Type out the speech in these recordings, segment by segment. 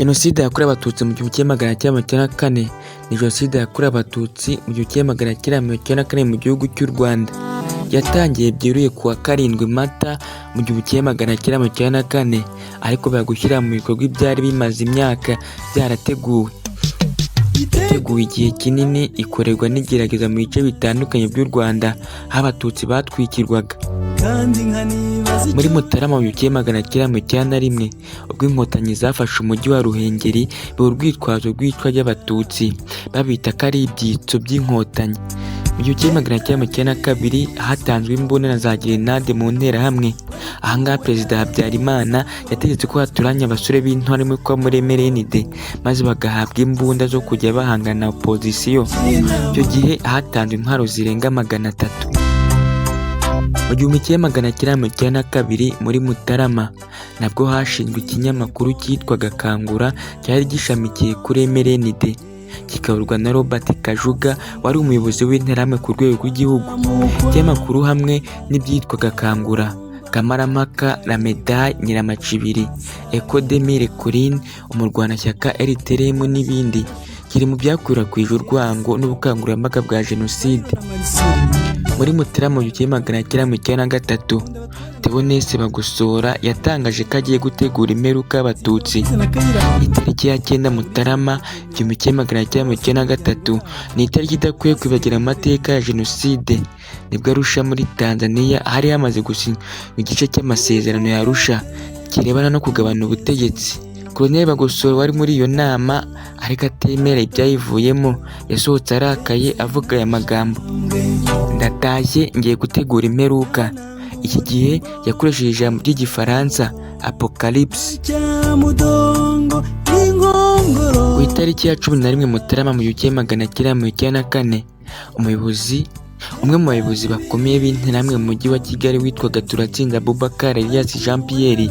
Jenoside yakorewe Abatutsi mu 1994 ni Jenoside yakorewe Abatutsi mu 1994 mu gihugu cy'u Rwanda. Yatangiye byeruye kuwa 7 Mata mu 1994 ariko bagushyira mu bikorwa ibyari bimaze imyaka byarateguwe. Iteguwe igihe kinini ikorerwa n'igerageza mu bice bitandukanye by'u Rwanda aho Abatutsi batwikirwaga. Muri Mutarama mu 1991 ubwo inkotanyi zafashe umujyi wa Ruhengeri urwitwazo rw'icwa ry'Abatutsi babita ko ari ibyitso by'inkotanyi. Mu 1992 hatanzwe imbunda za grenade mu nterahamwe. Ahangaha Perezida Habyarimana yategetse ko haturanya abasore b'intwari muri MRND maze bagahabwa imbunda zo kujya bahangana na opozisiyo. Icyo gihe hatanzwe intwaro zirenga 300. Mu 1992 muri Mutarama nabwo hashinzwe ikinyamakuru cyitwaga Kangura cyari gishamikiye kuri MRND kikaburwa na Robert Kajuga wari umuyobozi w'interahamwe ku rwego rw'igihugu. Ikinyamakuru hamwe n'ibyitwaga Kangura, Kamarampaka, La Medaille, Nyiramacibiri, Eco de Mille Collines, Umurwanashyaka RTRM n'ibindi kiri mu byakwirakwije urwango n'ubukangurambaga bwa Jenoside. Muri Mutarama 1993 Tebonese Bagosora yatangaje ko agiye gutegura imperuka y'Abatutsi. Itariki ya 9 Mutarama 1993 ni itariki idakwiye kwibagira amateka ya Jenoside. Nibwo Arusha muri Tanzania hari hamaze gusinywa igice cy'amasezerano ya Arusha kirebana no kugabana ubutegetsi. Colonel Bagosora wari muri iyo nama ariko atemera ibyayivuyemo yasohotse arakaye avuga aya magambo: "Ndatashye ngiye gutegura imperuka." Iki gihe yakoresheje ijambo ry'Igifaransa apocalypse. Ku itariki ya 11 Mutarama mu 1994 umwe mu bayobozi bakomeye b'interahamwe mu mujyi wa Kigali witwaga Turatsinze Abubakar Elias Jean Pierre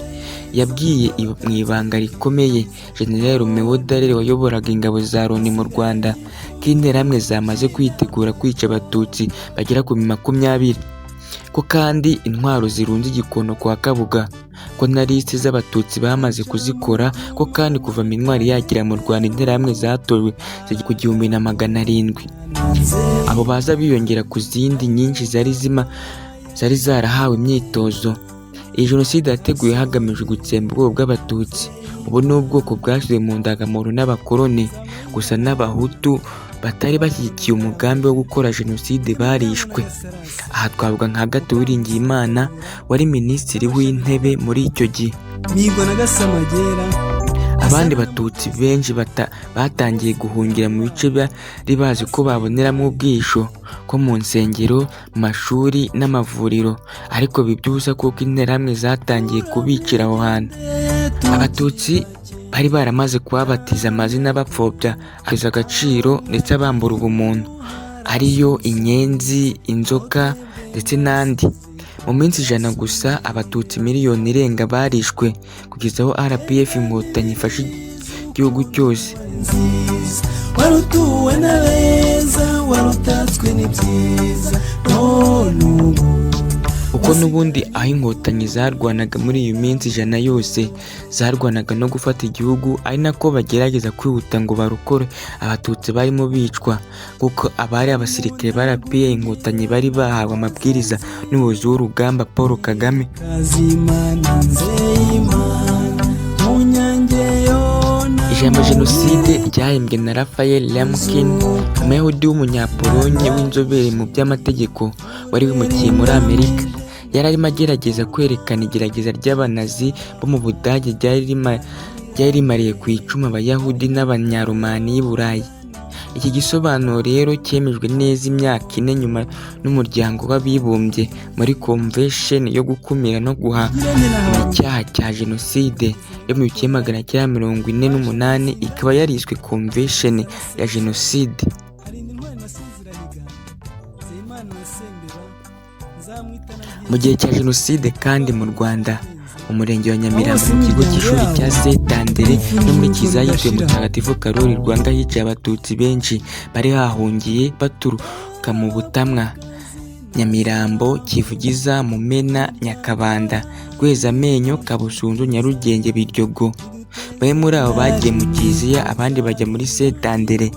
yabwiye mu ibanga rikomeye General Romeo Dallaire wayoboraga ingabo za Loni mu Rwanda ko interahamwe zamaze kwitegura kwica Abatutsi bagera ku 20, ko kandi intwaro zirunze igikono kwa Kabuga, ko na liste z'Abatutsi bamaze kuzikora, ko kandi kuva intwari yagira mu Rwanda interahamwe zatowe ku 1700. Abo baza biyongera ku zindi nyinshi zari zarahawe imyitozo. Iyi Jenoside yateguye hagamijwe gutsemba ubwoko bw'Abatutsi. Ubu ni ubwoko bwashyizwe mu ndangamuntu n'abakoloni, gusa n'Abahutu batari bashyigikiye umugambi wo gukora Jenoside barishwe. Aha twavuga nka Gato Uwiringiyimana wari minisitiri w'intebe muri icyo gihe. Abandi Batutsi benshi batangiye guhungira mu bice bari bazi ko baboneramo ubwisho ko mu nsengero, mu mashuri n'amavuriro, ariko bibyusa kuko interahamwe zatangiye kubicira aho hantu. Abatutsi bari baramaze kubabatiza amazina bapfobya agaciro ndetse bambura ubumuntu, ariyo inyenzi, inzoka ndetse n'andi. Mu minsi 100 gusa Abatutsi miliyoni irenga barishwe kugeza aho RPF inkotanyi ifashe igihugu cyose. Warutuwe na beza warutatswe n'ibyiza uko n'ubundi aho inkotanyi zarwanaga muri iyi minsi 100 yose zarwanaga no gufata igihugu, ari nako bagerageza kwihuta ngo barukore Abatutsi barimo bicwa, kuko abari abasirikare ba RPF inkotanyi bari bahawe amabwiriza n'umuyobozi w'urugamba Paul Kagame. Ijambo Jenoside ryahembwe na Raphael Lemkin, umuyahudi w'umunyapolonye w'inzobere mu by'amategeko wari wimukiye muri Amerika. Yari arimo agerageza kwerekana igerageza ry'Abanazi bo mu Budage ryari rimariye ku icuma Abayahudi n'Abanyaromani y'i Burayi. Iki gisobanuro rero cyemejwe neza imyaka 4 nyuma n'umuryango w'abibumbye muri Convention yo gukumira no guhana icyaha cya Jenoside yo mu 1948 ikaba yariswe Convention ya Jenoside. Mu gihe cya Jenoside kandi mu Rwanda, mu murenge wa Nyamirambo mu kigo cy'ishuri cya Setandere no muri Kiliziya yitiriwe Mutagatifu Karoli Rwanda hicaye Abatutsi benshi bari hahungiye baturuka mu Butamwa, Nyamirambo, Kivugiza, Mumena, Nyakabanda, Rwezamenyo, Kabusunzu, Nyarugenge, Biryogo. bamwe muri abo bagiye mu kiliziya, abandi bajya muri Saint-Andre,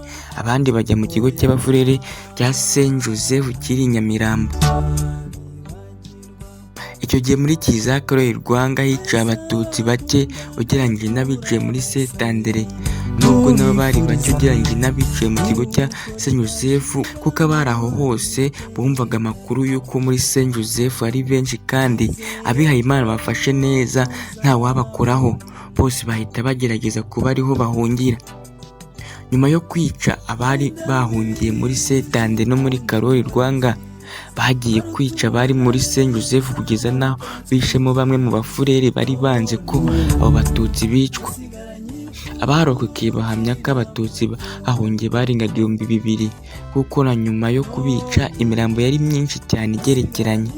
abandi bajya mu kigo cy'abafurere cya Saint Joseph kiri i Nyamirambo. Icyo gihe muri kiliziya Yakorewe Rwanga hicaye abatutsi bake ugereranyije n'abiciye muri Saint-Andre, nubwo nabo bari bake ugereranyije n'abiciye mu kigo cya Saint Joseph, kuko abari aho hose bumvaga amakuru y'uko muri Saint Joseph ari benshi kandi abihaye Imana bafashe neza nta wabakoraho, bose bahita bagerageza kuba ariho bahungira. Nyuma yo kwica abari bahungiye muri Saint-Andre no muri Yakorewe Rwanga, bagiye kwica abari muri Saint Joseph kugeza naho bishemo bamwe mu bafurere bari banze ko abo batutsi bicwa. Abarokokeye bahamya ko abatutsi bahungiye barengaga 2,000 kuko na nyuma yo kubica imirambo yari myinshi cyane igerekeranye.